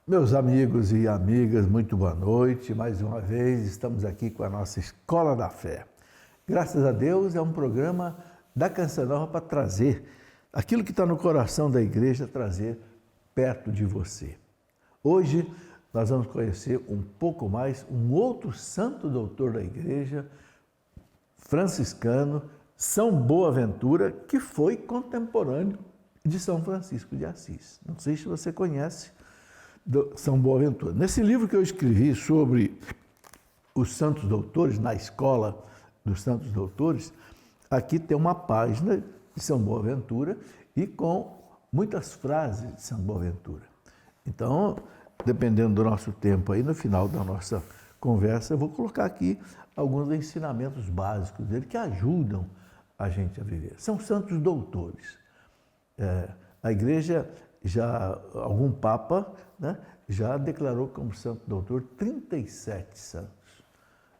Meus amigos e amigas, muito boa noite. Mais uma vez estamos aqui com a nossa Escola da Fé. Graças a Deus é um programa da Canção Nova para trazer aquilo que está no coração da igreja, trazer perto de você. Hoje nós vamos conhecer um pouco mais um outro santo doutor da igreja, franciscano, São Boaventura, que foi contemporâneo de São Francisco de Assis. Não sei se você conhece São Boaventura. Nesse livro que eu escrevi sobre os santos doutores, na escola dos santos doutores, aqui tem uma página de São Boaventura e com muitas frases de São Boaventura. Então, dependendo do nosso tempo aí, no final da nossa conversa, eu vou colocar aqui alguns ensinamentos básicos dele que ajudam a gente a viver. São santos doutores. A igreja algum papa, né, já declarou como santo doutor 37 santos.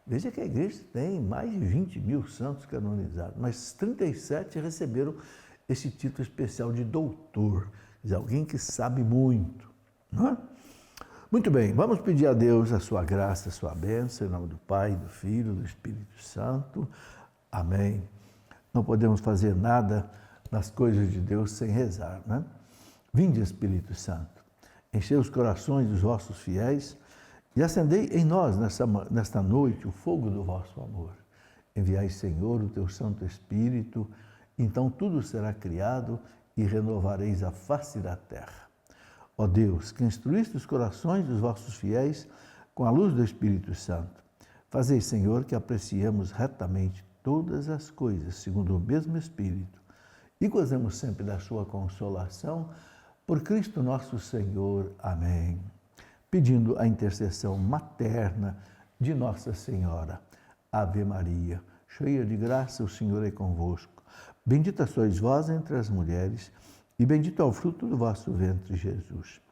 Veja que a igreja tem mais de 20 mil santos canonizados, mas 37 receberam esse título especial de doutor, quer dizer, alguém que sabe muito. Não é? Muito bem, vamos pedir a Deus a sua graça, a sua bênção, em nome do Pai, do Filho, do Espírito Santo. Amém. Não podemos fazer nada nas coisas de Deus sem rezar, né? Vinde, Espírito Santo, enchei os corações dos vossos fiéis e acendei em nós, nesta noite, o fogo do vosso amor. Enviai, Senhor, o teu Santo Espírito, então tudo será criado e renovareis a face da terra. Ó Deus, que instruíste os corações dos vossos fiéis com a luz do Espírito Santo, fazei, Senhor, que apreciemos retamente todas as coisas, segundo o mesmo Espírito, e gozemos sempre da sua consolação, por Cristo nosso Senhor. Amém. Pedindo a intercessão materna de Nossa Senhora. Ave Maria, cheia de graça, o Senhor é convosco. Bendita sois vós entre as mulheres, e bendito é o fruto do vosso ventre, Jesus.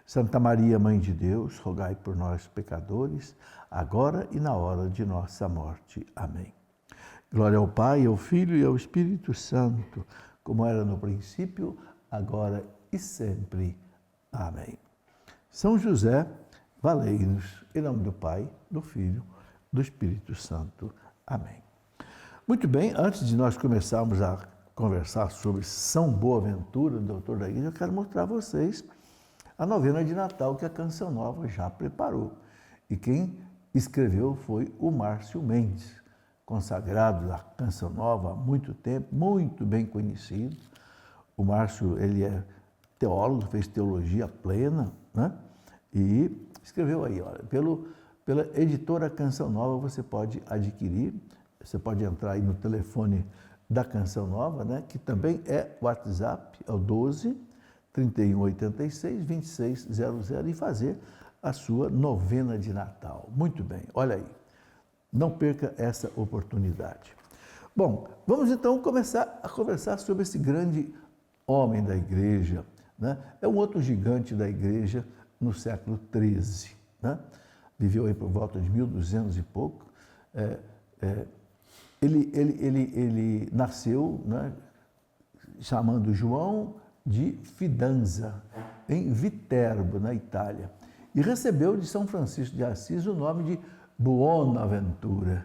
Santa Maria, Mãe de Deus, rogai por nós, pecadores, agora e na hora de nossa morte. Amém. Glória ao Pai, ao Filho e ao Espírito Santo, como era no princípio, agora e sempre. Amém. São José, valei-nos, em nome do Pai, do Filho, do Espírito Santo. Amém. Muito bem, antes de nós começarmos a conversar sobre São Boaventura, doutor da igreja, eu quero mostrar a vocês a novena de Natal que a Canção Nova já preparou. E quem escreveu foi o Márcio Mendes, consagrado da Canção Nova há muito tempo, muito bem conhecido. O Márcio, ele é teólogo, fez teologia plena, né? E escreveu aí, olha, pela editora Canção Nova você pode adquirir, você pode entrar aí no telefone da Canção Nova, né? Que também é WhatsApp, é o 12 3186 2600 e fazer a sua novena de Natal. Muito bem, olha aí, não perca essa oportunidade. Bom, vamos então começar a conversar sobre esse grande homem da igreja, né? É um outro gigante da igreja no século XIII, né? Viveu aí por volta de 1200 e pouco. Ele nasceu, né, chamando João de Fidanza, em Viterbo, na Itália, e recebeu de São Francisco de Assis o nome de Buonaventura.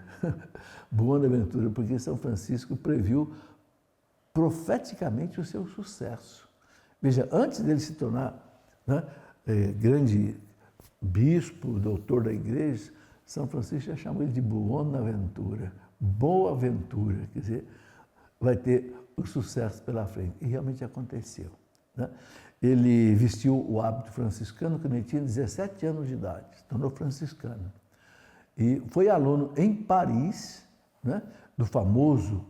Buonaventura, porque São Francisco previu profeticamente o seu sucesso. Veja, antes dele se tornar, né, grande bispo, doutor da igreja, São Francisco já chamou ele de Buonaventura, boa ventura, quer dizer, vai ter o sucesso pela frente. E realmente aconteceu, né? Ele vestiu o hábito franciscano quando ele tinha 17 anos de idade, se tornou franciscano. E foi aluno em Paris, né, do famoso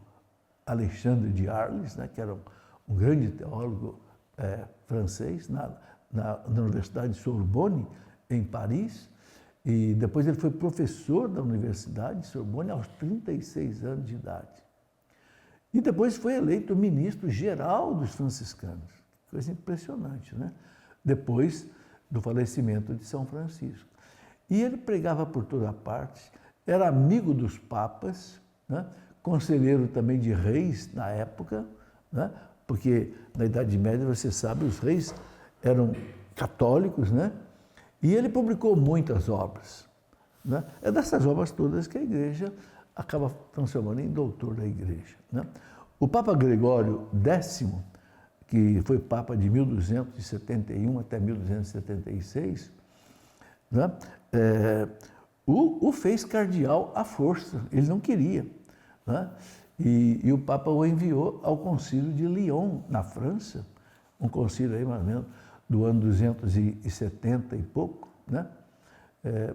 Alexandre de Arles, né, que era um grande teólogo francês, na Universidade de Sorbonne, em Paris, e depois ele foi professor da Universidade de Sorbonne aos 36 anos de idade. E depois foi eleito ministro geral dos franciscanos. Coisa impressionante, né? Depois do falecimento de São Francisco. E ele pregava por toda parte, era amigo dos papas, né? Conselheiro também de reis na época, né? Porque na Idade Média, você sabe, os reis eram católicos, né? E ele publicou muitas obras, né? É dessas obras todas que a igreja acaba transformando em doutor da igreja, né? O Papa Gregório X, que foi Papa de 1271 até 1276, né? O fez cardeal à força, ele não queria, né? E o Papa o enviou ao concílio de Lyon, na França, um concílio aí mais ou menos do ano 270 e pouco, né?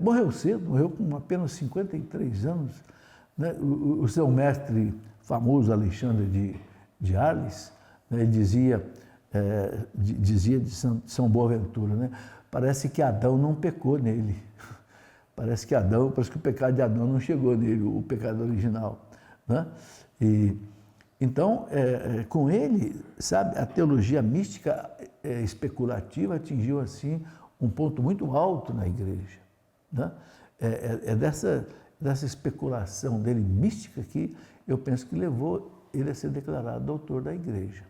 Morreu cedo, morreu com apenas 53 anos, né? O seu mestre famoso, Alexandre de Arles, né? Ele dizia de São Boaventura, né? Parece que Adão não pecou nele, parece que o pecado de Adão não chegou nele, o pecado original, né? Então, com ele, sabe, a teologia mística especulativa atingiu, assim, um ponto muito alto na igreja, né? Dessa especulação dele mística que eu penso que levou ele a ser declarado doutor da igreja.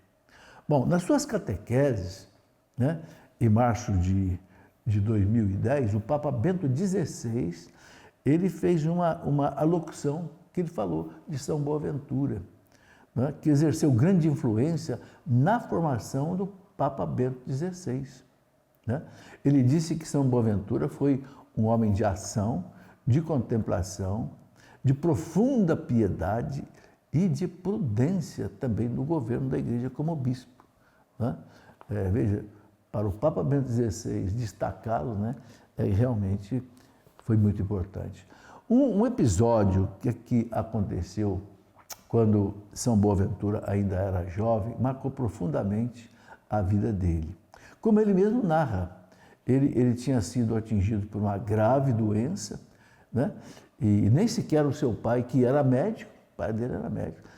Bom, nas suas catequeses, né, em março de 2010, o Papa Bento XVI, ele fez uma alocução que ele falou de São Boaventura, né, que exerceu grande influência na formação do Papa Bento XVI. Né? Ele disse que São Boaventura foi um homem de ação, de contemplação, de profunda piedade e de prudência também no governo da igreja como bispo. Né? Veja, para o Papa Bento XVI destacá-lo, né, realmente foi muito importante. Um episódio que aconteceu quando São Boaventura ainda era jovem, marcou profundamente a vida dele. Como ele mesmo narra, ele tinha sido atingido por uma grave doença, né? E nem sequer o seu pai, que era médico, o pai dele era médico,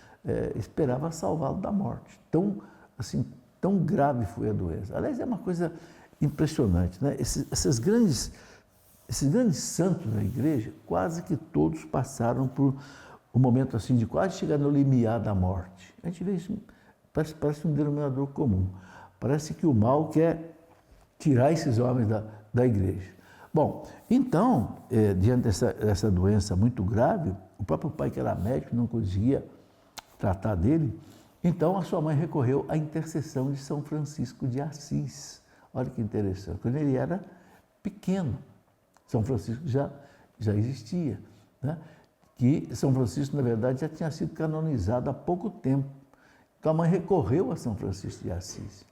esperava salvá-lo da morte. Tão grave foi a doença. Aliás, é uma coisa impressionante, né? Esses grandes santos da igreja, quase que todos passaram por um momento assim de quase chegar no limiar da morte. A gente vê isso, parece um denominador comum. Parece que o mal quer tirar esses homens da igreja. Bom, então, diante dessa doença muito grave, o próprio pai, que era médico, não conseguia tratar dele, então a sua mãe recorreu à intercessão de São Francisco de Assis. Olha que interessante, quando ele era pequeno, São Francisco já existia, né? Que São Francisco, na verdade, já tinha sido canonizado há pouco tempo. Então a mãe recorreu a São Francisco de Assis.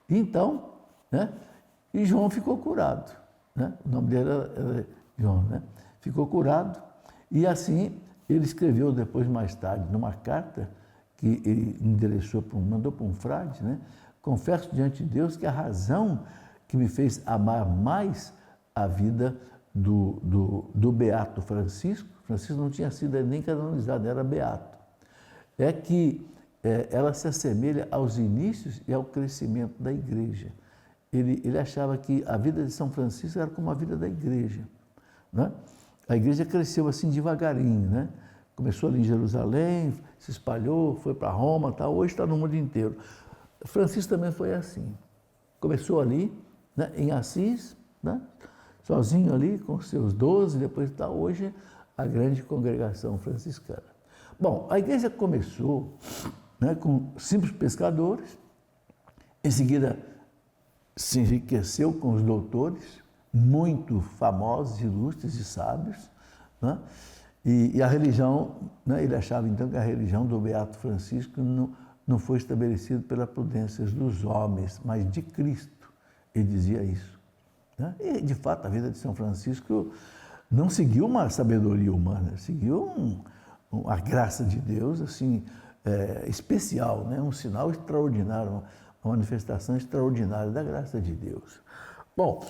Então, né? E João ficou curado, né? O nome dele era João, né? Ficou curado e assim ele escreveu depois, mais tarde, numa carta que ele mandou para um frade, né? Confesso diante de Deus que a razão que me fez amar mais a vida do beato Francisco não tinha sido nem canonizado, era beato, é que ela se assemelha aos inícios e ao crescimento da igreja. Ele achava que a vida de São Francisco era como a vida da igreja, né? A igreja cresceu assim devagarinho, né? Começou ali em Jerusalém, se espalhou, foi para Roma, tá? Hoje está no mundo inteiro. Francisco também foi assim. Começou ali, né, em Assis, né, sozinho ali com seus 12, depois está hoje a grande congregação franciscana. Bom, a igreja começou, né, com simples pescadores, em seguida se enriqueceu com os doutores, muito famosos, ilustres e sábios, né? E a religião, né, ele achava então que a religião do Beato Francisco não foi estabelecida pela prudência dos homens, mas de Cristo. Ele dizia isso, né? E, de fato, a vida de São Francisco não seguiu uma sabedoria humana, seguiu a graça de Deus, assim, especial, né? Um sinal extraordinário, uma manifestação extraordinária da graça de Deus. Bom,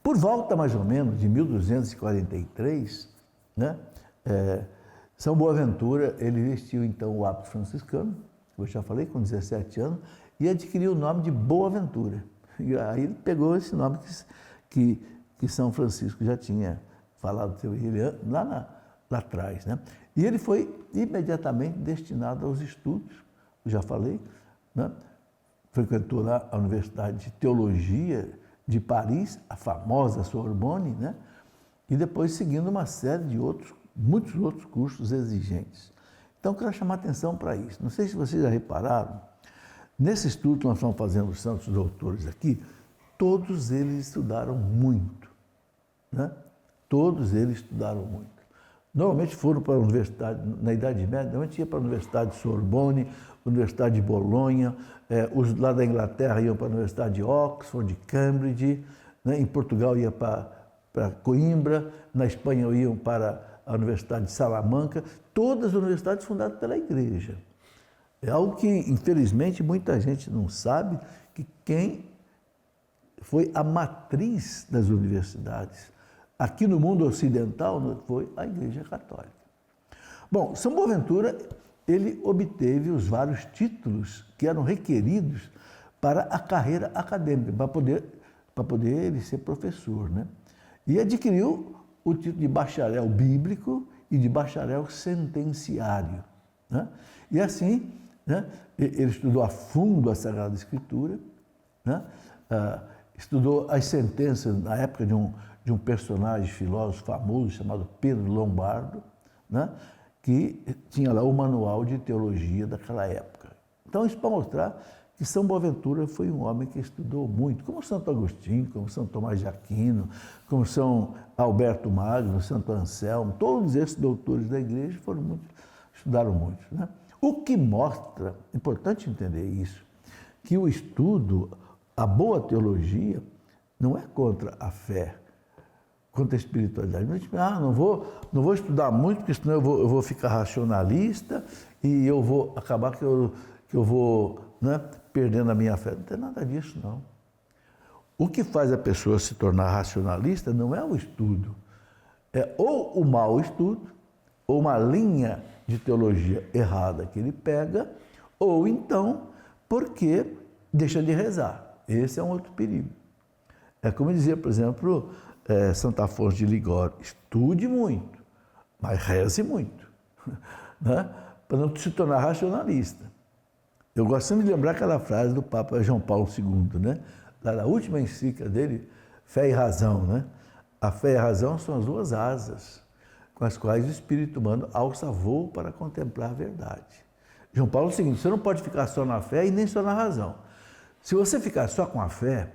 por volta mais ou menos de 1243, né, São Boaventura, ele vestiu então o hábito franciscano, eu já falei, com 17 anos, e adquiriu o nome de Boaventura. E aí ele pegou esse nome que São Francisco já tinha falado lá atrás, né? E ele foi imediatamente destinado aos estudos, eu já falei, né? Frequentou lá a Universidade de Teologia de Paris, a famosa Sorbonne, né? E depois seguindo uma série de outros, muitos outros cursos exigentes. Então, eu quero chamar atenção para isso. Não sei se vocês já repararam, nesse estudo que nós estamos fazendo, os santos doutores aqui, todos eles estudaram muito, né? Todos eles estudaram muito. Normalmente foram para a universidade, na Idade Média, normalmente ia para a Universidade de Sorbonne, Universidade de Bolonha, os lá da Inglaterra iam para a Universidade de Oxford, de Cambridge, né? Em Portugal ia para Coimbra, na Espanha iam para a Universidade de Salamanca, todas as universidades fundadas pela Igreja. É algo que, infelizmente, muita gente não sabe, que quem foi a matriz das universidades aqui no mundo ocidental foi a Igreja Católica. Bom, São Boaventura, ele obteve os vários títulos que eram requeridos para a carreira acadêmica, para poder ele ser professor, né? E adquiriu o título de bacharel bíblico e de bacharel sentenciário, né? E assim, né, ele estudou a fundo a Sagrada Escritura, né? Estudou as sentenças na época de um personagem filósofo famoso chamado Pedro Lombardo, né, que tinha lá o manual de teologia daquela época. Então, isso para mostrar que São Boaventura foi um homem que estudou muito, como Santo Agostinho, como São Tomás de Aquino, como São Alberto Magno, Santo Anselmo, todos esses doutores da Igreja estudaram muito, né? O que mostra, é importante entender isso, que o estudo, a boa teologia, não é contra a fé, contra a espiritualidade. Não vou estudar muito, porque senão eu vou ficar racionalista e eu vou acabar que eu vou, né, perdendo a minha fé. Não tem nada disso, não. O que faz a pessoa se tornar racionalista não é o estudo, é ou o mau estudo, ou uma linha de teologia errada que ele pega, ou então porque deixa de rezar. Esse é um outro perigo. É como dizia, por exemplo, Santo Afonso de Ligório, estude muito, mas reze muito, né? Para não se tornar racionalista. Eu gosto sempre de lembrar aquela frase do Papa João Paulo II, né? Lá na última encíclica dele, Fé e Razão, né? A fé e a razão são as duas asas com as quais o espírito humano alça voo para contemplar a verdade. João Paulo é o seguinte, você não pode ficar só na fé e nem só na razão. Se você ficar só com a fé,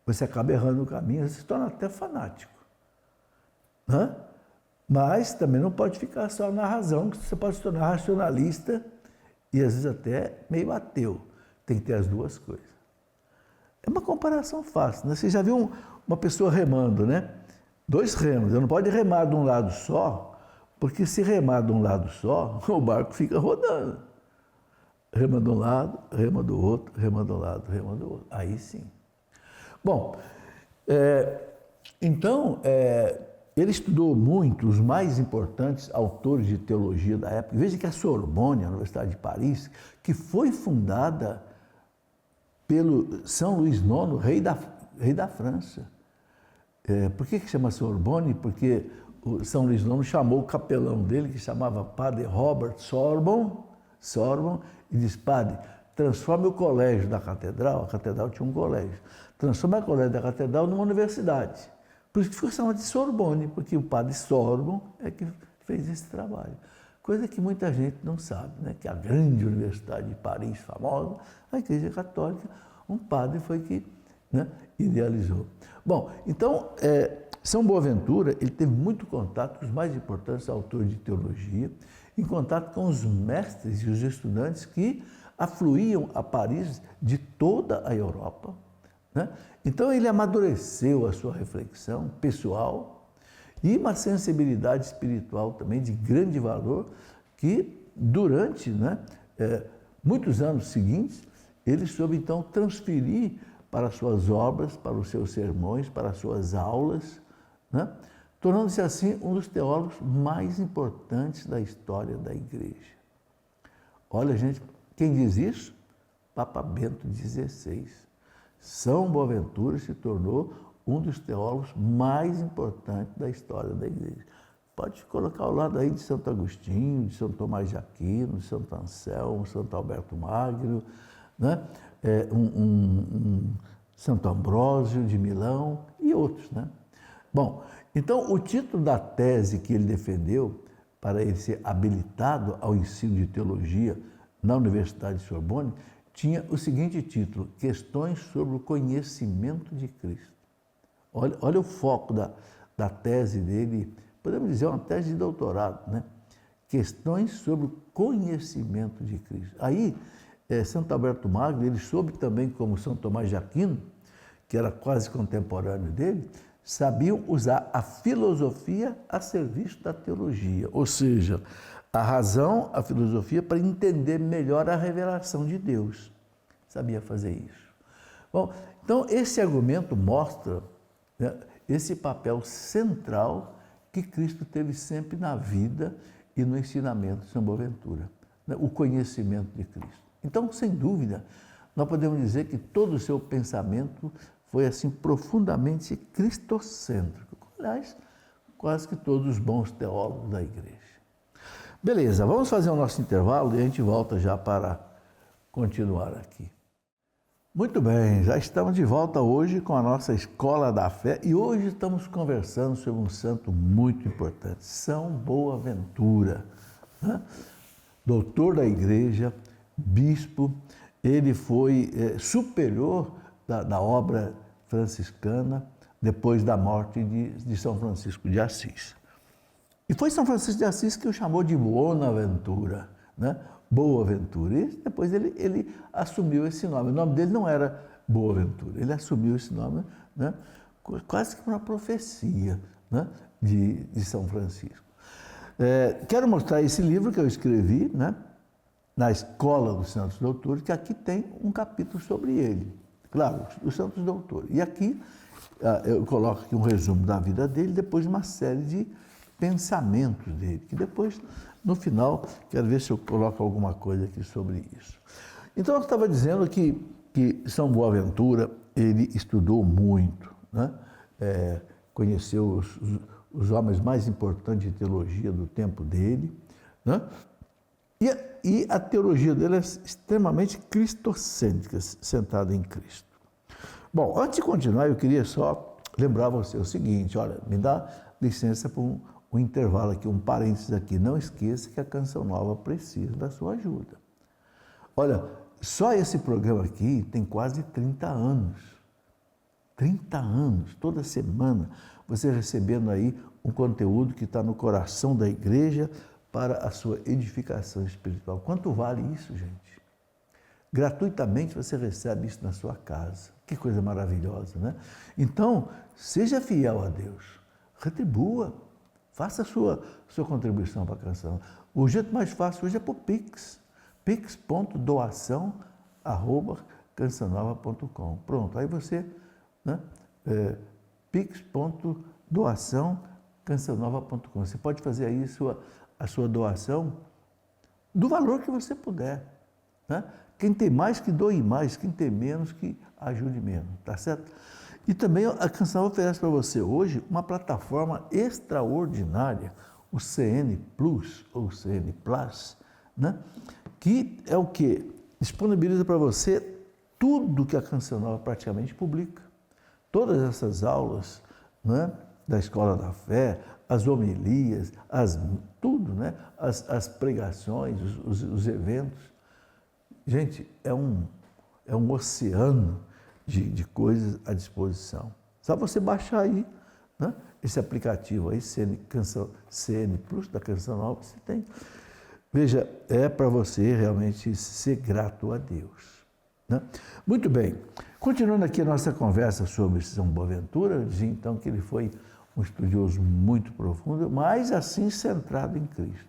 você acaba errando o caminho, você se torna até fanático, né? Mas também não pode ficar só na razão, que você pode se tornar racionalista e às vezes até meio ateu. Tem que ter as duas coisas. É uma comparação fácil, né? Você já viu uma pessoa remando, né? Dois remos, não pode remar de um lado só, porque se remar de um lado só, o barco fica rodando. Rema de um lado, rema do outro, rema de um lado, rema do outro. Aí sim. Bom, então, ele estudou muito os mais importantes autores de teologia da época. Veja que a Sorbonne, a Universidade de Paris, que foi fundada pelo São Luís IX, rei da França. Por que chama Sorbonne? Porque o São Luís IX chamou o capelão dele, que chamava Padre Robert Sorbon, e disse, padre, transforme o colégio da catedral, a catedral tinha um colégio, transforme o colégio da catedral numa universidade. Por isso que foi chamado de Sorbonne, porque o padre Sorbon é que fez esse trabalho. Coisa que muita gente não sabe, né? Que a grande universidade de Paris, famosa, a Igreja Católica, um padre foi que, né, idealizou. Bom, então, São Boaventura, ele teve muito contato com os mais importantes autores de teologia, em contato com os mestres e os estudantes que afluíam a Paris de toda a Europa, né? Então, ele amadureceu a sua reflexão pessoal e uma sensibilidade espiritual também de grande valor que, durante, né, muitos anos seguintes, ele soube, então, transferir para as suas obras, para os seus sermões, para as suas aulas, né? Tornando-se assim um dos teólogos mais importantes da história da Igreja. Olha, gente, quem diz isso? Papa Bento XVI. São Boaventura se tornou um dos teólogos mais importantes da história da Igreja. Pode colocar ao lado aí de Santo Agostinho, de São Tomás de Aquino, de Santo Anselmo, Santo Alberto Magno, né? Santo Ambrósio de Milão e outros, né? Bom, então o título da tese que ele defendeu para ele ser habilitado ao ensino de teologia na Universidade de Sorbonne tinha o seguinte título: Questões sobre o conhecimento de Cristo. Olha o foco da tese dele, podemos dizer uma tese de doutorado, né? Questões sobre o conhecimento de Cristo. Aí, Santo Alberto Magno, ele soube também como São Tomás de Aquino, que era quase contemporâneo dele, sabiam usar a filosofia a serviço da teologia, ou seja, a razão, a filosofia, para entender melhor a revelação de Deus. Sabia fazer isso. Bom, então esse argumento mostra, né, esse papel central que Cristo teve sempre na vida e no ensinamento de São Boaventura, né, o conhecimento de Cristo. Então, sem dúvida, nós podemos dizer que todo o seu pensamento foi assim profundamente cristocêntrico. Aliás, quase que todos os bons teólogos da igreja. Beleza, vamos fazer o nosso intervalo e a gente volta já para continuar aqui. Muito bem, já estamos de volta hoje com a nossa Escola da Fé e hoje estamos conversando sobre um santo muito importante, São Boaventura, né? Doutor da igreja, bispo, ele foi superior da obra franciscana depois da morte de São Francisco de Assis. E foi São Francisco de Assis que o chamou de Boaventura, né? Boaventura. E depois ele assumiu esse nome. O nome dele não era Boaventura, ele assumiu esse nome, né? Quase que uma profecia, né? de São Francisco. Quero mostrar esse livro que eu escrevi, né? Na Escola dos Santos Doutores, que aqui tem um capítulo sobre ele. Claro, os Santos Doutores. E aqui eu coloco aqui um resumo da vida dele, depois uma série de pensamentos dele, que depois, no final, quero ver se eu coloco alguma coisa aqui sobre isso. Então, eu estava dizendo que São Boaventura, ele estudou muito, né? Conheceu os homens mais importantes de teologia do tempo dele, né? E a teologia dele é extremamente cristocêntrica, centrada em Cristo. Bom, antes de continuar, eu queria só lembrar você o seguinte, olha, me dá licença para um intervalo aqui, um parênteses aqui. Não esqueça que a Canção Nova precisa da sua ajuda. Olha, só esse programa aqui tem quase 30 anos. 30 anos, toda semana, você recebendo aí um conteúdo que está no coração da igreja para a sua edificação espiritual. Quanto vale isso, gente? Gratuitamente você recebe isso na sua casa. Que coisa maravilhosa, né? Então, seja fiel a Deus. Retribua. Faça a sua contribuição para a canção. O jeito mais fácil hoje é por Pix. pix.doação@cançãonova.com. Pronto, aí você, né? pix.doação@cançãonova.com. Você pode fazer aí a sua doação do valor que você puder, né? Quem tem mais que doe mais, quem tem menos que ajude menos, tá certo? E também a Canção oferece para você hoje uma plataforma extraordinária, o CN Plus ou CN Plus, né? Que é o que? Disponibiliza para você tudo que a Canção Nova praticamente publica. Todas essas aulas, né? Da Escola da Fé, as homilias, tudo, né? As pregações, os eventos. Gente, é um oceano de coisas à disposição. Só você baixar aí, né? Esse aplicativo aí, CN Plus, da Canção Nova, você tem. Veja, é para você realmente ser grato a Deus, né? Muito bem, continuando aqui a nossa conversa sobre São Boaventura, eu dizia então que ele foi um estudioso muito profundo, mas assim centrado em Cristo.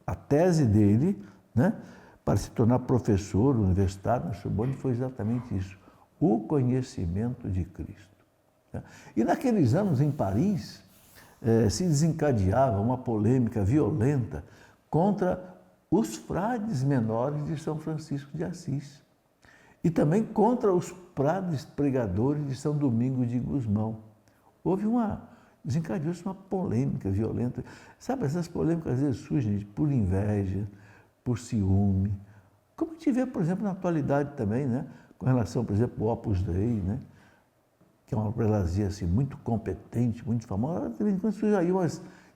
A tese dele, né, para se tornar professor universitário na Sorbonne foi exatamente isso, o conhecimento de Cristo. E naqueles anos em Paris, se desencadeava uma polêmica violenta contra os frades menores de São Francisco de Assis e também contra os frades pregadores de São Domingo de Gusmão. Desencadeou-se uma polêmica violenta. Sabe, essas polêmicas às vezes surgem por inveja, por ciúme, como a gente vê, por exemplo, na atualidade também, né? com relação, por exemplo, ao Opus Dei, né? Que é uma prelazia assim, muito competente, muito famosa, de vez em quando surgiam aí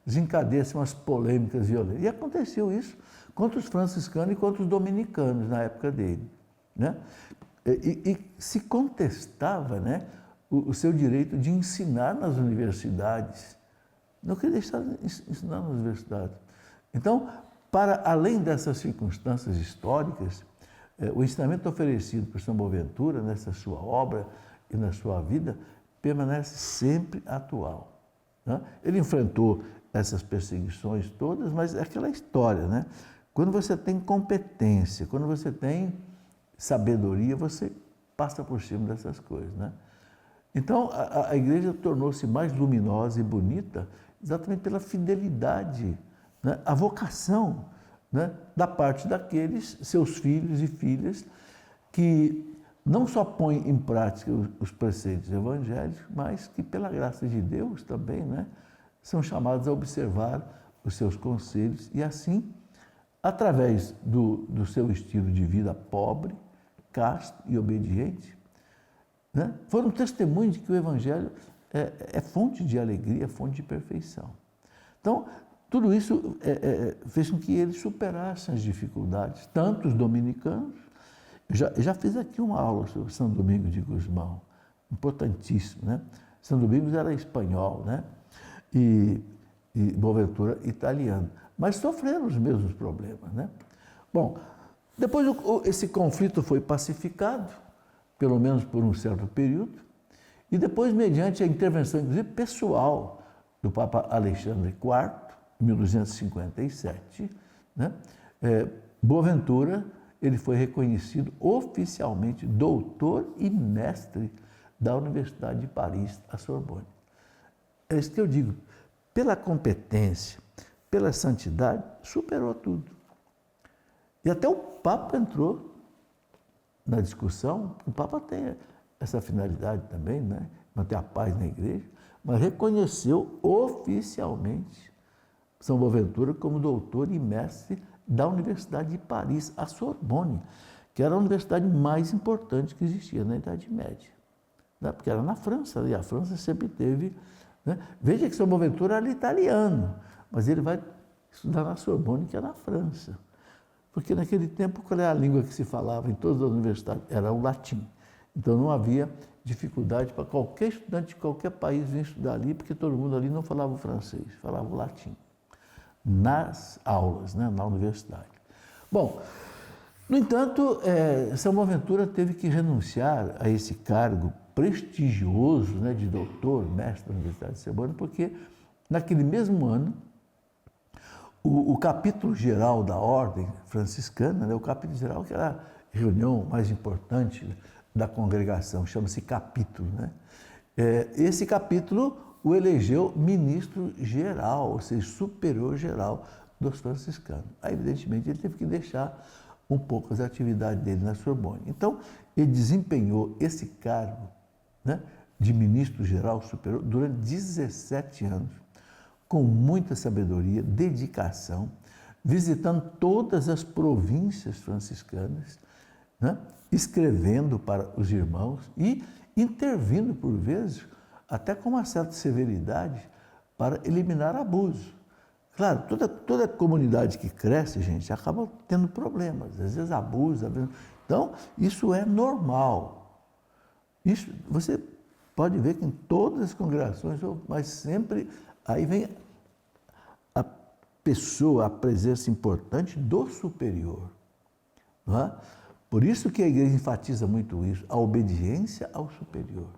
desencadeia-se umas polêmicas violentas. E aconteceu isso contra os franciscanos e contra os dominicanos na época dele. Né? E se contestava, né, o seu direito de ensinar nas universidades. Não queria deixar de ensinar nas universidades. Então, para além dessas circunstâncias históricas, o ensinamento oferecido por São Boaventura nessa sua obra e na sua vida permanece sempre atual. Né? Ele enfrentou essas perseguições todas, mas é aquela história, né? Quando você tem competência, quando você tem sabedoria, você passa por cima dessas coisas, né? Então, a igreja tornou-se mais luminosa e bonita exatamente pela fidelidade, né? A vocação, né, da parte daqueles seus filhos e filhas que não só põem em prática os preceitos evangélicos, mas que, pela graça de Deus também, né, são chamados a observar os seus conselhos e, assim, através do seu estilo de vida pobre, casto e obediente, né, foram testemunhos de que o Evangelho é fonte de alegria, fonte de perfeição. Então, tudo isso fez com que eles superassem as dificuldades, tanto os dominicanos. Já fiz aqui uma aula sobre São Domingos de Gusmão, importantíssimo, né? São Domingos era espanhol, né? E Boaventura italiano, mas sofreram os mesmos problemas, né? Bom, depois esse conflito foi pacificado, pelo menos por um certo período, e depois, mediante a intervenção, inclusive, pessoal do Papa Alexandre IV, em 1257, né? Boaventura, ele foi reconhecido oficialmente doutor e mestre da Universidade de Paris, a Sorbonne. É isso que eu digo, pela competência, pela santidade, superou tudo. E até o Papa entrou na discussão, o Papa tem essa finalidade também, né? Manter a paz na igreja, mas reconheceu oficialmente São Boaventura como doutor e mestre da Universidade de Paris, a Sorbonne, que era a universidade mais importante que existia na Idade Média, né? Porque era na França, e a França sempre teve, né? Veja que São Boaventura era italiano, mas ele vai estudar na Sorbonne, que é na França. Porque naquele tempo, qual é a língua que se falava em todas as universidades? Era o latim. Então não havia dificuldade para qualquer estudante de qualquer país vir estudar ali, porque todo mundo ali não falava o francês, falava o latim. Nas aulas, né, na universidade. Bom, no entanto, São Boaventura teve que renunciar a esse cargo prestigioso, né, de doutor, mestre da Universidade de Sorbonne, porque naquele mesmo ano, o capítulo geral da ordem franciscana, né, o capítulo geral, que era a reunião mais importante da congregação, chama-se capítulo, né? Esse capítulo o elegeu ministro geral, ou seja, superior geral dos franciscanos. Aí, evidentemente, ele teve que deixar um pouco as atividades dele na Sorbonne. Então, ele desempenhou esse cargo, né, de ministro geral superior durante 17 anos, com muita sabedoria, dedicação, visitando todas as províncias franciscanas, né, escrevendo para os irmãos e intervindo, por vezes, até com uma certa severidade, para eliminar abuso. Claro, toda comunidade que cresce, gente, acaba tendo problemas, às vezes abusa. Então, isso é normal. Isso você pode ver que em todas as congregações, mas sempre aí vem a pessoa, a presença importante do superior. Não é? Por isso que a igreja enfatiza muito isso, a obediência ao superior.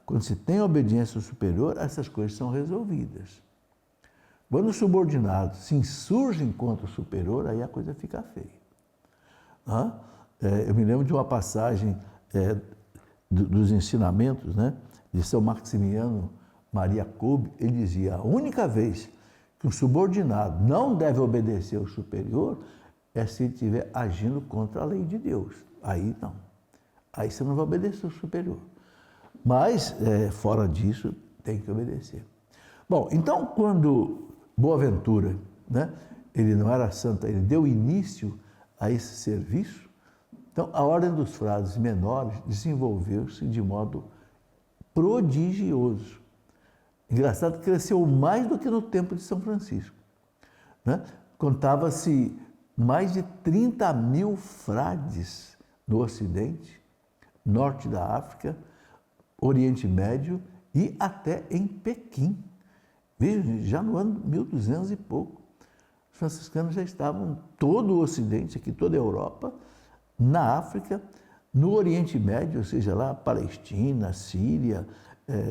Quando se tem a obediência ao superior, essas coisas são resolvidas. Quando os subordinados se insurgem contra o superior, aí a coisa fica feia. Eu me lembro de uma passagem dos ensinamentos, né, de São Maximiano Maria Kolbe. Ele dizia: a única vez que um subordinado não deve obedecer ao superior é se ele estiver agindo contra a lei de Deus. Aí não. Aí você não vai obedecer ao superior. Mas, fora disso, tem que obedecer. Bom, então, quando Boaventura, né, ele não era santo, ele deu início a esse serviço, Então, a Ordem dos Frades Menores desenvolveu-se de modo prodigioso. Engraçado, cresceu mais do que no tempo de São Francisco, né? Contava-se mais de 30 mil frades no Ocidente, Norte da África, Oriente Médio e até em Pequim. Vejam, já no ano 1200 e pouco, os franciscanos já estavam em todo o Ocidente, aqui toda a Europa, na África, no Oriente Médio, ou seja, lá Palestina, Síria,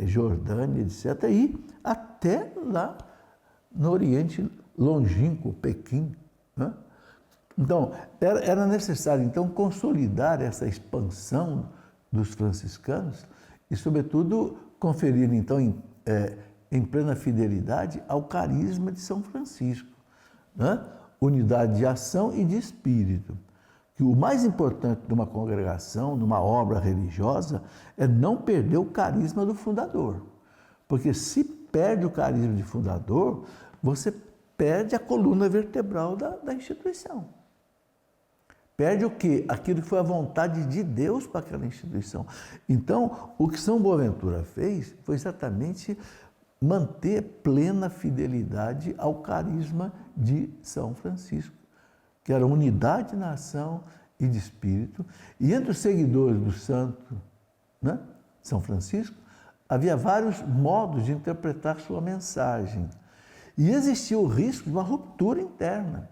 Jordânia, etc., e até lá no Oriente longínquo, Pequim, né? Então, era necessário, então, consolidar essa expansão dos franciscanos e, sobretudo, conferir, então, em plena fidelidade ao carisma de São Francisco, né? Unidade de ação e de espírito. Que o mais importante de uma congregação, de uma obra religiosa, é não perder o carisma do fundador. Porque se perde o carisma de fundador, você perde a coluna vertebral da instituição. Perde o quê? Aquilo que foi a vontade de Deus para aquela instituição. Então, o que São Boaventura fez foi exatamente manter plena fidelidade ao carisma de São Francisco, que era unidade na ação e de espírito. E entre os seguidores do santo, né, São Francisco, havia vários modos de interpretar sua mensagem. E existia o risco de uma ruptura interna.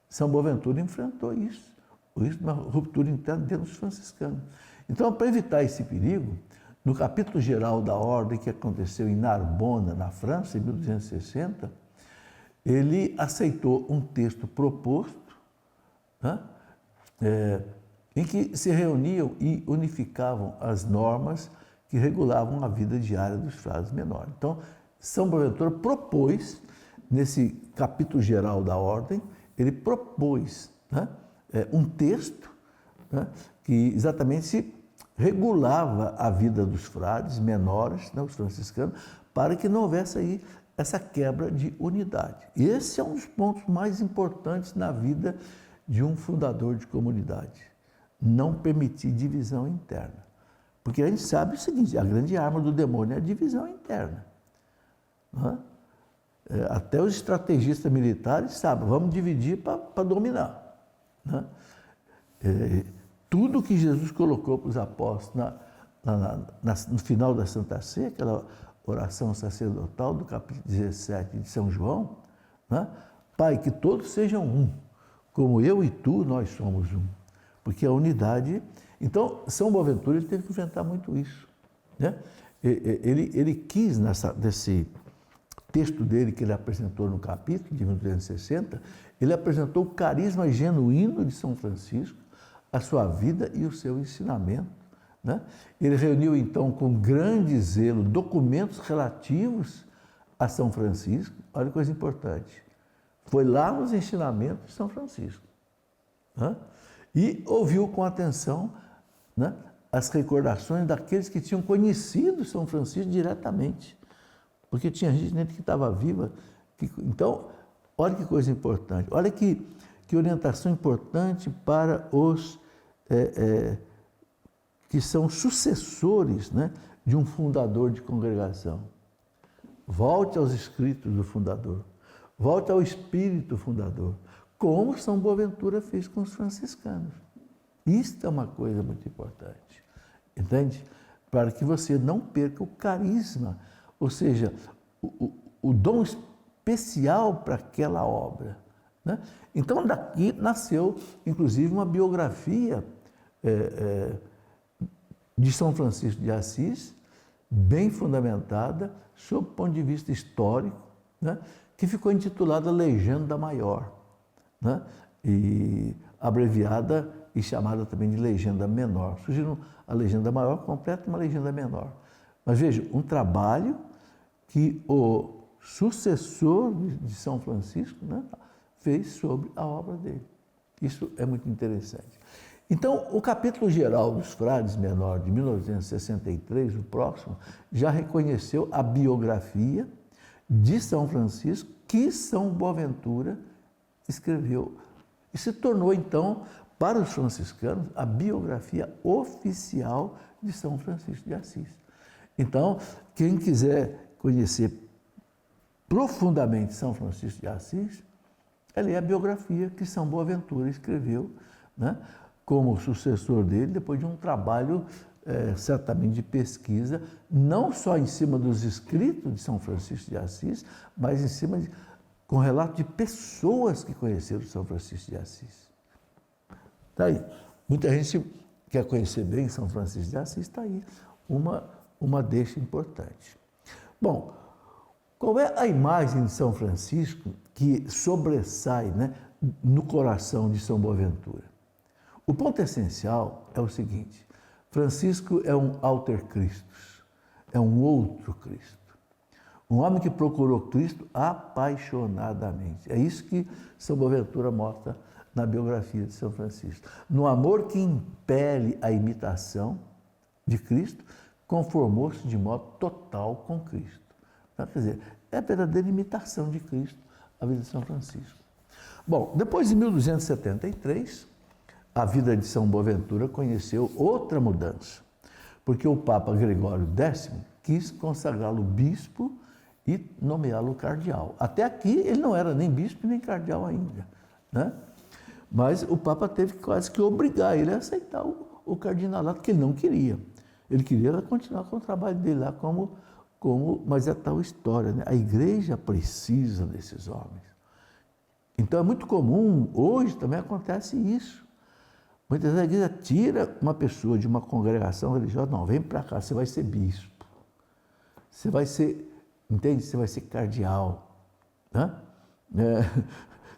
São Boaventura enfrentou isso, o risco de uma ruptura interna dentro dos franciscanos. Então, para evitar esse perigo, no capítulo geral da ordem que aconteceu em Narbona, na França, em 1260, ele aceitou um texto proposto, né, em que se reuniam e unificavam as normas que regulavam a vida diária dos frades menores. Então, São Boaventura propôs, nesse capítulo geral da ordem, ele propôs, né, um texto, né, que exatamente se regulava a vida dos frades menores, né, os franciscanos, para que não houvesse aí essa quebra de unidade. E esse é um dos pontos mais importantes na vida de um fundador de comunidade. Não permitir divisão interna. Porque a gente sabe o seguinte, a grande arma do demônio é a divisão interna. Não é? Até os estrategistas militares sabem, vamos dividir para dominar. Né? Tudo que Jesus colocou para os apóstolos no final da Santa Ceia, aquela oração sacerdotal do capítulo 17 de São João, né? Pai, que todos sejam um, como eu e tu, nós somos um. Porque a unidade... Então, São Boaventura ele teve que enfrentar muito isso, né? Ele quis, desse texto dele que ele apresentou no capítulo de 1260, ele apresentou o carisma genuíno de São Francisco, a sua vida e o seu ensinamento, né? Ele reuniu, então, com grande zelo, documentos relativos a São Francisco. Olha que coisa importante. Foi lá nos ensinamentos de São Francisco, né? E ouviu com atenção, né, as recordações daqueles que tinham conhecido São Francisco diretamente. Porque tinha gente que estava viva. Então, olha que coisa importante. Olha que orientação importante para os que são sucessores, né, de um fundador de congregação. Volte aos escritos do fundador. Volte ao espírito fundador. Como São Boaventura fez com os franciscanos. Isto é uma coisa muito importante. Entende? Para que você não perca o carisma, ou seja, o dom especial para aquela obra, né? Então, daqui nasceu, inclusive, uma biografia de São Francisco de Assis, bem fundamentada, sob o ponto de vista histórico, né? Que ficou intitulada Legenda Maior, né? E abreviada e chamada também de Legenda Menor. Surgiram a Legenda Maior completa e uma Legenda Menor. Mas veja, um trabalho que o sucessor de São Francisco, né, fez sobre a obra dele. Isso é muito interessante. Então, o capítulo geral dos frades menores de 1963, o próximo, já reconheceu a biografia de São Francisco que São Boaventura escreveu. E se tornou, então, para os franciscanos, a biografia oficial de São Francisco de Assis. Então, quem quiser conhecer profundamente São Francisco de Assis, ela a biografia que São Boaventura escreveu, né, como sucessor dele, depois de um trabalho certamente de pesquisa, não só em cima dos escritos de São Francisco de Assis, mas em cima com relato de pessoas que conheceram São Francisco de Assis. Está aí. Muita gente quer conhecer bem São Francisco de Assis, está aí uma deixa importante. Bom, qual é a imagem de São Francisco que sobressai, né, no coração de São Boaventura? O ponto essencial é o seguinte: Francisco é um alter Christus, é um outro Cristo. Um homem que procurou Cristo apaixonadamente. É isso que São Boaventura mostra na biografia de São Francisco. No amor que impele a imitação de Cristo, conformou-se de modo total com Cristo. Quer dizer, é a verdadeira imitação de Cristo a vida de São Francisco. Bom, depois de 1273, a vida de São Boaventura conheceu outra mudança, porque o Papa Gregório X quis consagrá-lo bispo e nomeá-lo cardeal. Até aqui ele não era nem bispo nem cardeal ainda, né? Mas o Papa teve quase que obrigar ele a aceitar o cardinalato, que ele não queria. Ele queria continuar com o trabalho dele lá mas é tal história, né? A igreja precisa desses homens. Então é muito comum, hoje também acontece isso. Muitas vezes a igreja tira uma pessoa de uma congregação religiosa, não, vem para cá, você vai ser bispo. Você vai ser, entende? Você vai ser cardeal. Né?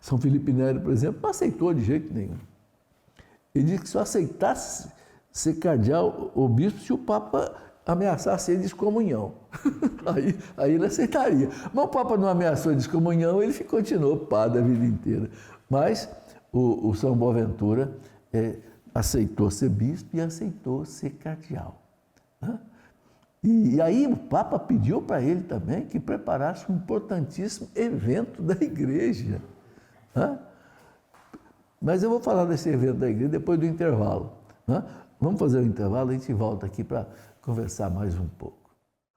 São Felipe Neri, por exemplo, não aceitou de jeito nenhum. Ele disse que só aceitasse ser cardeal ou bispo se o Papa ameaçasse ele de excomunhão. aí ele aceitaria. Mas o Papa não ameaçou de excomunhão, ele continuou padre a vida inteira. Mas o São Boaventura aceitou ser bispo e aceitou ser cardeal. Né? E aí o Papa pediu para ele também que preparasse um importantíssimo evento da igreja. Né? Mas eu vou falar desse evento da igreja depois do intervalo. Né? Vamos fazer o intervalo e a gente volta aqui para conversar mais um pouco.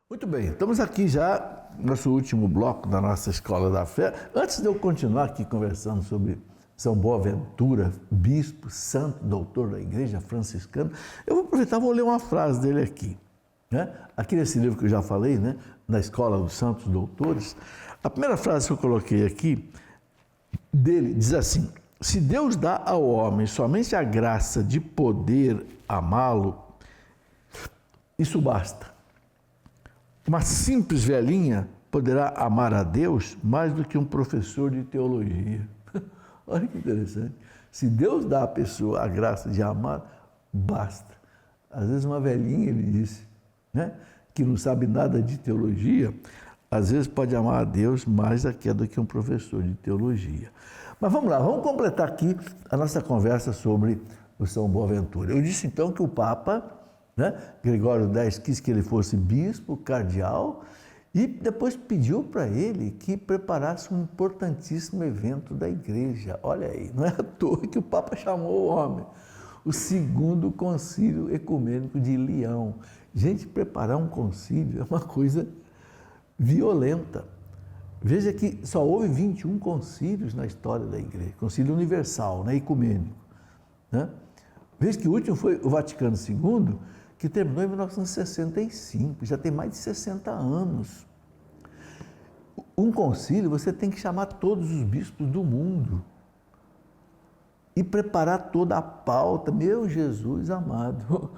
Muito bem, estamos aqui já no nosso último bloco da nossa Escola da Fé. Antes de eu continuar aqui conversando sobre São Boaventura, bispo, santo, doutor da igreja franciscana, eu vou aproveitar e vou ler uma frase dele aqui. Né? Aqui nesse livro que eu já falei, né? Na Escola dos Santos Doutores, a primeira frase que eu coloquei aqui, dele, diz assim: se Deus dá ao homem somente a graça de poder amá-lo, isso basta. Uma simples velhinha poderá amar a Deus mais do que um professor de teologia. Olha que interessante. Se Deus dá à pessoa a graça de amar, basta. Às vezes uma velhinha, ele disse, né, que não sabe nada de teologia, às vezes pode amar a Deus mais do que um professor de teologia. Mas vamos lá, vamos completar aqui a nossa conversa sobre o São Boaventura. Eu disse então que o Papa, né, Gregório X, quis que ele fosse bispo, cardeal, e depois pediu para ele que preparasse um importantíssimo evento da igreja. Olha aí, não é à toa que o Papa chamou o homem. O segundo concílio ecumênico de Leão. Gente, preparar um concílio é uma coisa violenta. Veja que só houve 21 concílios na história da igreja. Concílio universal, né, ecumênico. Né? Veja que o último foi o Vaticano II, que terminou em 1965, já tem mais de 60 anos. Um concílio, você tem que chamar todos os bispos do mundo e preparar toda a pauta. Meu Jesus amado,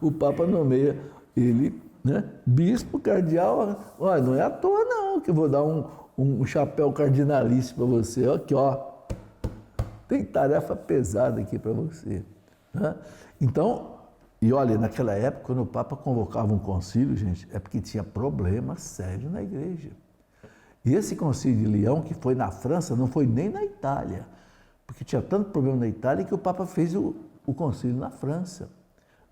o Papa nomeia ele, né, bispo, cardeal. Olha, não é à toa não, que eu vou dar um chapéu cardinalício para você. Aqui, ó, tem tarefa pesada aqui para você. Né? Então, e olha, naquela época, quando o Papa convocava um concílio, gente, é porque tinha problema sério na igreja. E esse concílio de Leão, que foi na França, não foi nem na Itália, porque tinha tanto problema na Itália que o Papa fez o concílio na França.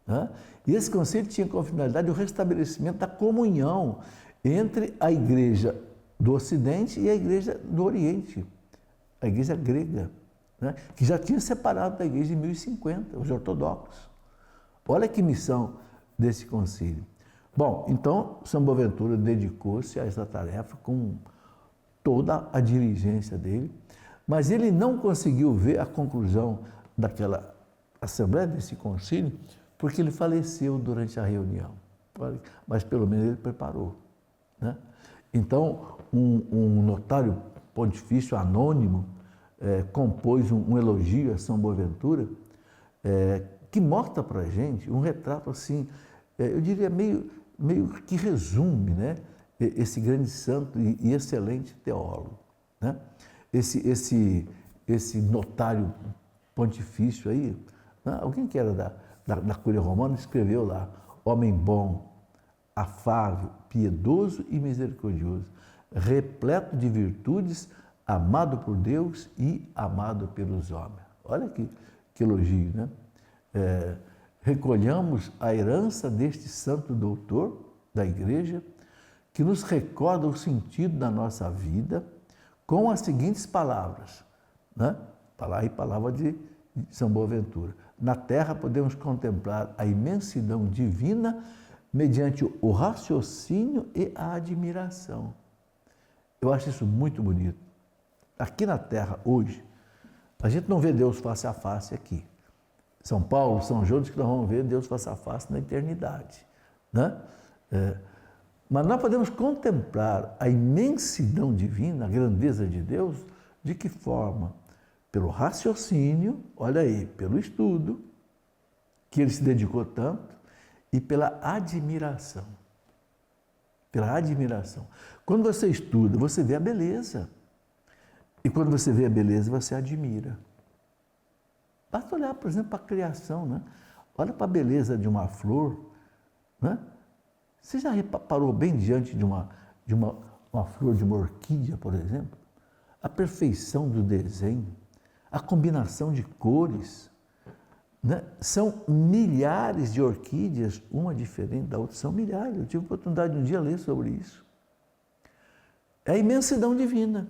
Né? E esse concílio tinha como finalidade o restabelecimento da comunhão entre a igreja do Ocidente e a igreja do Oriente, a igreja grega. né, que já tinha separado da igreja em 1050, os ortodoxos. Olha que missão desse concílio. Bom, então São Boaventura dedicou-se a essa tarefa com toda a diligência dele, mas ele não conseguiu ver a conclusão daquela assembleia, desse concílio, porque ele faleceu durante a reunião. Mas pelo menos ele preparou, né? Então, um notário pontifício anônimo compôs um elogio a São Boaventura, que mostra para a gente um retrato assim, eu diria meio que resume, né, esse grande santo e excelente teólogo, né? Esse notário pontifício aí, né? Alguém que era da Cúria Romana escreveu lá: homem bom, afável, piedoso e misericordioso, repleto de virtudes, amado por Deus e amado pelos homens. Olha que elogio, né? Recolhamos a herança deste santo doutor da igreja, que nos recorda o sentido da nossa vida com as seguintes palavras, né? Palavra de São Boaventura. Na terra podemos contemplar a imensidão divina mediante o raciocínio e a admiração. Eu acho isso muito bonito. Aqui na terra, hoje, a gente não vê Deus face a face aqui. São Paulo, São João diz que nós vamos ver Deus face a face na eternidade, né? Mas nós podemos contemplar a imensidão divina, a grandeza de Deus, de que forma? Pelo raciocínio, olha aí, pelo estudo, que ele se dedicou tanto, e pela admiração. Pela admiração. Quando você estuda, você vê a beleza. E quando você vê a beleza, você admira. Basta olhar, por exemplo, para a criação, né? Olha para a beleza de uma flor, né? Você já reparou bem diante de uma flor, de uma orquídea, por exemplo? A perfeição do desenho, a combinação de cores, né? São milhares de orquídeas, uma diferente da outra, são milhares. Eu tive a oportunidade de um dia ler sobre isso. É a imensidão divina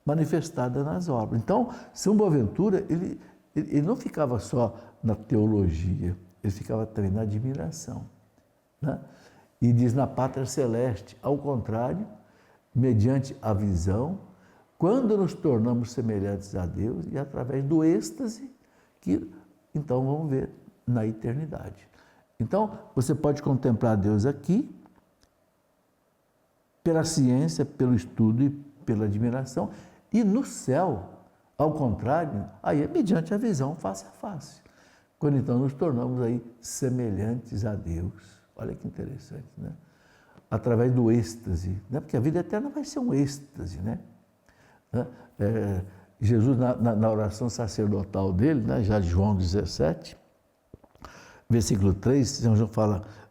manifestada nas obras. Então, São Boaventura, ele não ficava só na teologia, ele ficava também na admiração, né? E diz na pátria celeste, ao contrário, mediante a visão, quando nos tornamos semelhantes a Deus e através do êxtase que então vamos ver na eternidade. Então, você pode contemplar Deus aqui pela ciência, pelo estudo e pela admiração, e no céu, ao contrário, aí é mediante a visão face a face, quando então nos tornamos aí semelhantes a Deus. Olha que interessante, né? Através do êxtase, né? Porque a vida eterna vai ser um êxtase, né? Jesus, na oração sacerdotal dele, né? Já de João 17, versículo 3,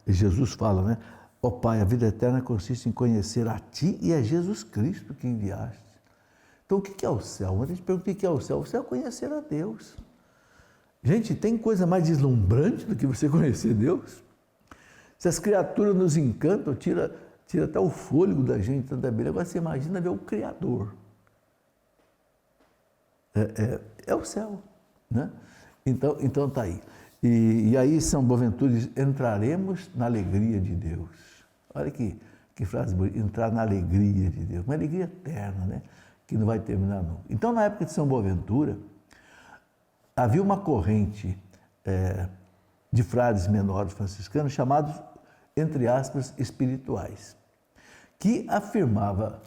Jesus fala, né? Ó Pai, a vida eterna consiste em conhecer a Ti e a Jesus Cristo que enviaste. Então, o que é o céu? Quando a gente pergunta o que é o céu é conhecer a Deus. Gente, tem coisa mais deslumbrante do que você conhecer Deus? Se as criaturas nos encantam, tira até o fôlego da gente, tanta beleza. Agora você imagina ver o Criador. É o céu, né? Então tá aí. E aí São Boaventura diz, entraremos na alegria de Deus. Olha que frase bonita, entrar na alegria de Deus, uma alegria eterna, né? Que não vai terminar nunca. Então, na época de São Boaventura, havia uma corrente de frades menores franciscanos chamados, entre aspas, espirituais, que afirmava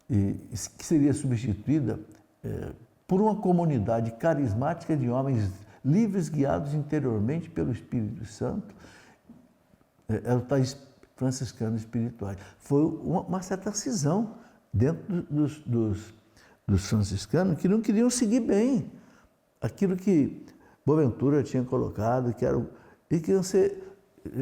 que seria substituída por uma comunidade carismática de homens livres, guiados interiormente pelo Espírito Santo, eram tais franciscanos espirituais. Foi uma certa cisão dentro dos franciscanos que não queriam seguir bem aquilo que Boaventura tinha colocado, e queriam ser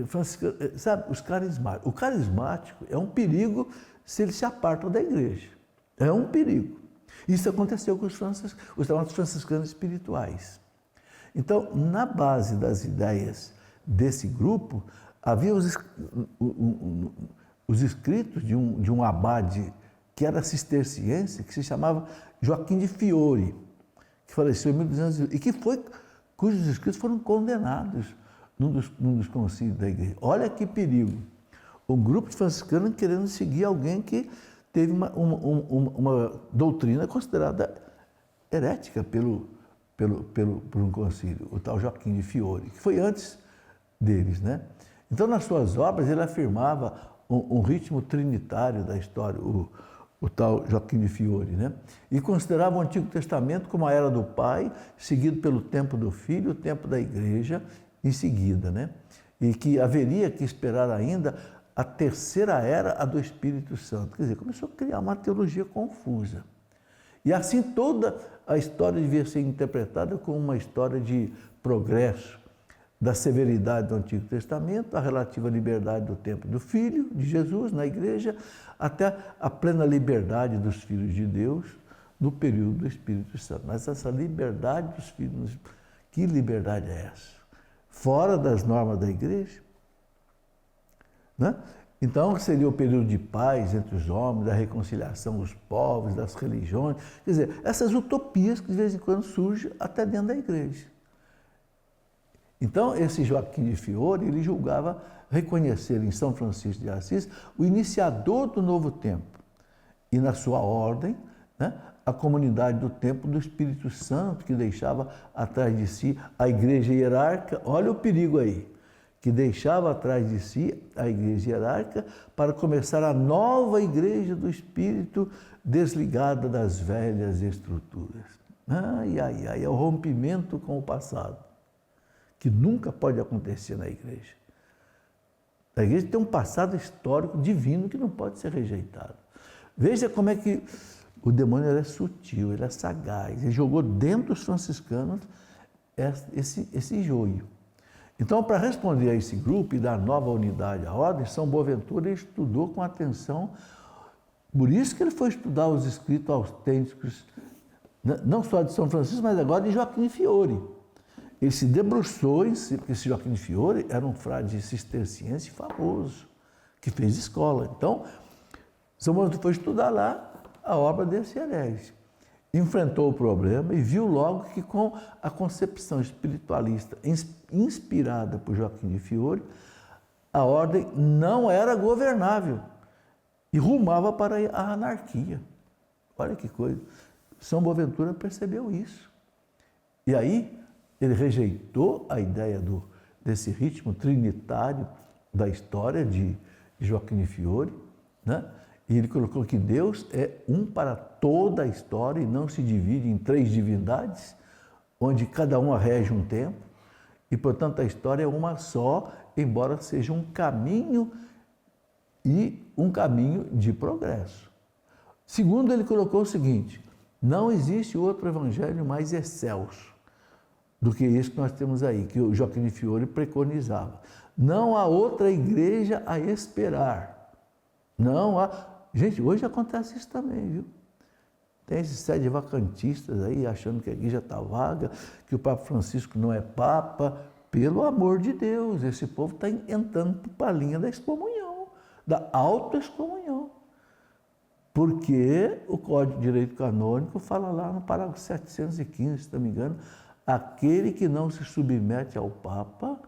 franciscanos, sabe, os carismáticos. O carismático é um perigo se ele se aparta da igreja. É um perigo. Isso aconteceu com os chamados franciscanos espirituais. Então, na base das ideias desse grupo, havia os escritos de um abade que era cisterciense, que se chamava Joaquim de Fiore. que faleceu em 1200 e que cujos escritos foram condenados num dos concílios da igreja. Olha que perigo. Um grupo de franciscanos querendo seguir alguém que teve uma doutrina considerada herética por um concílio, o tal Joaquim de Fiore, que foi antes deles, né? Então, nas suas obras, ele afirmava um ritmo trinitário da história, o tal Joaquim de Fiore, né? E considerava o Antigo Testamento como a era do Pai, seguido pelo tempo do Filho, o tempo da Igreja em seguida, né? E que haveria que esperar ainda a terceira era, a do Espírito Santo. Quer dizer, começou a criar uma teologia confusa. E assim toda a história devia ser interpretada como uma história de progresso, da severidade do Antigo Testamento, a relativa liberdade do tempo do Filho de Jesus na igreja, até a plena liberdade dos filhos de Deus no período do Espírito Santo. Mas essa liberdade dos filhos, que liberdade é essa? Fora das normas da igreja? Né? Então, seria o período de paz entre os homens, da reconciliação dos povos, das religiões. Quer dizer, essas utopias que de vez em quando surgem até dentro da igreja. Então, esse Joaquim de Fiore, ele julgava reconhecer em São Francisco de Assis o iniciador do novo tempo. E na sua ordem, né, a comunidade do templo do Espírito Santo, que deixava atrás de si a igreja hierárquica. Olha o perigo aí. Que deixava atrás de si a igreja hierárquica para começar a nova igreja do Espírito desligada das velhas estruturas. Ai, ai, ai, é o rompimento com o passado, que nunca pode acontecer na igreja. A igreja tem um passado histórico divino que não pode ser rejeitado. Veja como é que o demônio é sutil, ele é sagaz, ele jogou dentro dos franciscanos esse joio. Então, para responder a esse grupo e dar nova unidade à ordem, São Boaventura estudou com atenção, por isso que ele foi estudar os escritos autênticos, não só de São Francisco, mas agora de Joaquim Fiore. Ele se debruçou porque esse Joaquim Fiore era um frade cisterciense famoso, que fez escola. Então, São Boaventura foi estudar lá a obra desse herege. Enfrentou o problema e viu logo que com a concepção espiritualista inspirada por Joaquim de Fiore, a ordem não era governável e rumava para a anarquia. Olha que coisa. São Boaventura percebeu isso. E aí ele rejeitou a ideia desse ritmo trinitário da história de Joaquim de Fiore, né? E ele colocou que Deus é um para toda a história e não se divide em três divindades, onde cada uma rege um tempo, e, portanto, a história é uma só, embora seja um caminho e um caminho de progresso. Segundo, ele colocou o seguinte: não existe outro evangelho mais excelso do que esse que nós temos aí, que o Joaquim de Fiore preconizava. Não há outra igreja a esperar. Não há... Gente, hoje acontece isso também, viu? Tem esses sede vacantistas aí, achando que a igreja está vaga, que o Papa Francisco não é Papa. Pelo amor de Deus, esse povo está entrando para a linha da excomunhão, da autoexcomunhão. Porque o Código de Direito Canônico fala lá no parágrafo 715, se não me engano, aquele que não se submete ao Papa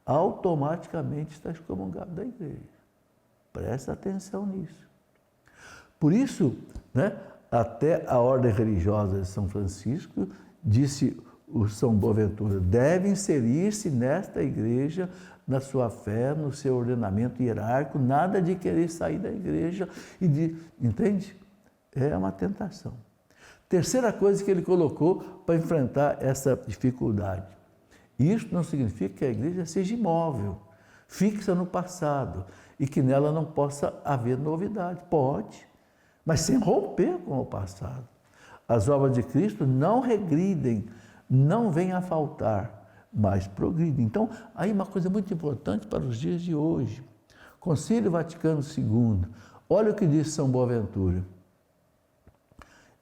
automaticamente está excomungado da igreja. Presta atenção nisso. Por isso, né, até a ordem religiosa de São Francisco, disse o São Boaventura, deve inserir-se nesta igreja, na sua fé, no seu ordenamento hierárquico, nada de querer sair da igreja e de... Entende? É uma tentação. Terceira coisa que ele colocou para enfrentar essa dificuldade. Isso não significa que a igreja seja imóvel, fixa no passado e que nela não possa haver novidade. Pode, mas sem romper com o passado. As obras de Cristo não regridem, não vêm a faltar, mas progridem. Então, aí uma coisa muito importante para os dias de hoje. Concílio Vaticano II, olha o que diz São Boaventura.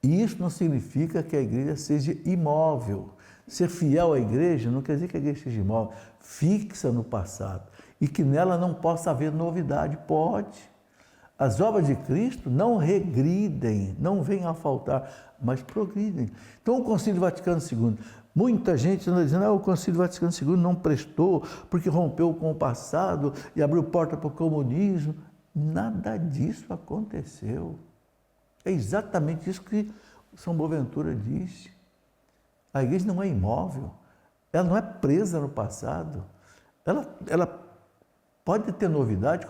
E isso não significa que a igreja seja imóvel. Ser fiel à igreja não quer dizer que a igreja seja imóvel, fixa no passado. E que nela não possa haver novidade. Pode. As obras de Cristo não regridem, não vêm a faltar, mas progridem. Então, o Concílio Vaticano II, muita gente anda dizendo, o Concílio Vaticano II não prestou porque rompeu com o passado e abriu porta para o comunismo. Nada disso aconteceu. É exatamente isso que São Boaventura disse. A igreja não é imóvel, ela não é presa no passado, ela pode ter novidade.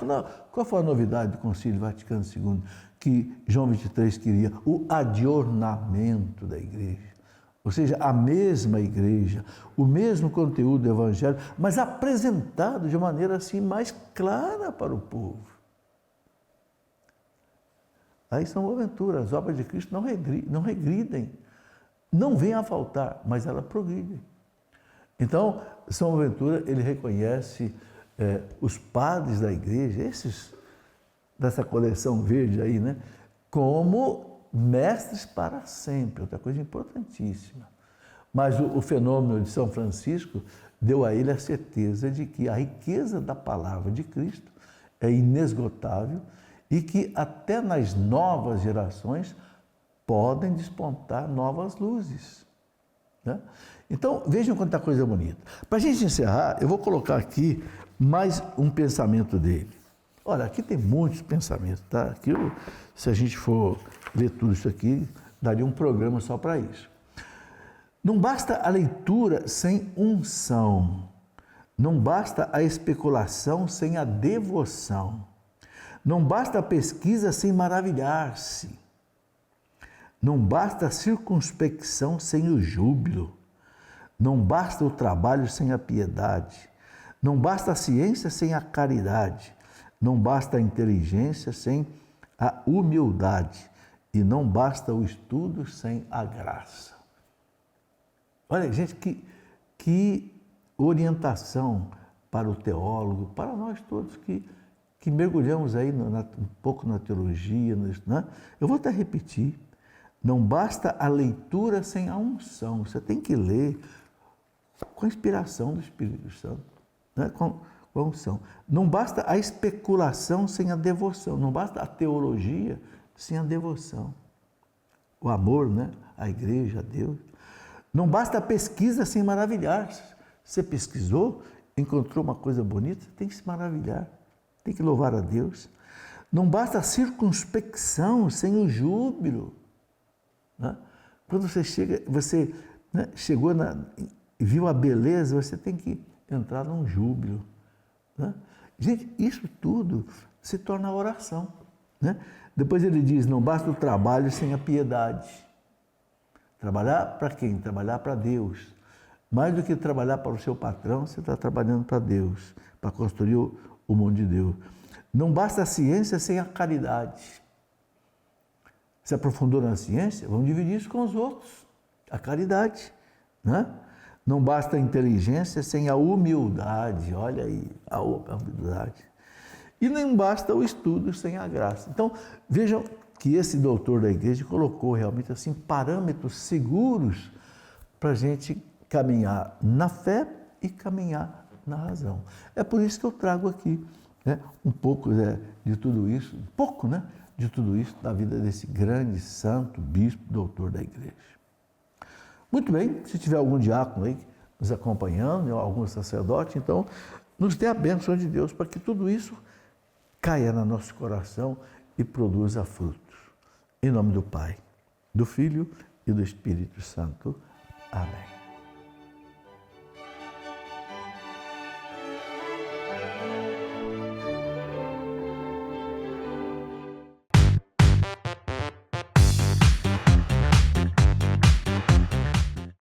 Qual foi a novidade do Concílio Vaticano II? Que João XXIII queria o adornamento da igreja. Ou seja, a mesma igreja, o mesmo conteúdo do evangelho, mas apresentado de maneira assim mais clara para o povo. Aí São Boaventura, as obras de Cristo não regridem, não vêm a faltar, mas elas progridem. Então, São Boaventura, ele reconhece os padres da igreja, esses dessa coleção verde aí, né, como mestres para sempre, outra coisa importantíssima. Mas o fenômeno de São Francisco deu a ele a certeza de que a riqueza da palavra de Cristo é inesgotável e que até nas novas gerações podem despontar novas luzes, né? Então, vejam quanta coisa bonita. Para a gente encerrar, eu vou colocar aqui mais um pensamento dele. Olha, aqui tem muitos pensamentos, tá? Aqui, se a gente for ler tudo isso aqui, daria um programa só para isso. Não basta a leitura sem unção. Não basta a especulação sem a devoção. Não basta a pesquisa sem maravilhar-se. Não basta a circunspecção sem o júbilo. Não basta o trabalho sem a piedade. Não basta a ciência sem a caridade. Não basta a inteligência sem a humildade. E não basta o estudo sem a graça. Olha, gente, que orientação para o teólogo, para nós todos que mergulhamos aí um pouco na teologia, né? Eu vou até repetir. Não basta a leitura sem a unção. Você tem que ler com a inspiração do Espírito Santo, né? Com a unção. Não basta a especulação sem a devoção. Não basta a teologia sem a devoção. O amor, né? A igreja, a Deus. Não basta a pesquisa sem maravilhar-se. Você pesquisou, encontrou uma coisa bonita, tem que se maravilhar, tem que louvar a Deus. Não basta a circunspecção sem o júbilo, né? Quando você chega, você, né, chegou e viu a beleza, você tem que entrar num júbilo, né? Gente, isso tudo se torna oração, né? Depois ele diz, não basta o trabalho sem a piedade. Trabalhar para quem? Trabalhar para Deus. Mais do que trabalhar para o seu patrão, você está trabalhando para Deus, para construir o mundo de Deus. Não basta a ciência sem a caridade. Se aprofundou na ciência, vamos dividir isso com os outros. A caridade, né? Não basta a inteligência sem a humildade. Olha aí, a humildade. E nem basta o estudo sem a graça. Então, vejam que esse doutor da igreja colocou realmente assim parâmetros seguros para a gente caminhar na fé e caminhar na razão. É por isso que eu trago aqui, né, um pouco de tudo isso, um pouco, né, de tudo isso da vida desse grande santo bispo, doutor da igreja. Muito bem, se tiver algum diácono aí nos acompanhando, algum sacerdote, então nos dê a bênção de Deus para que tudo isso caia no nosso coração e produza frutos. Em nome do Pai, do Filho e do Espírito Santo. Amém.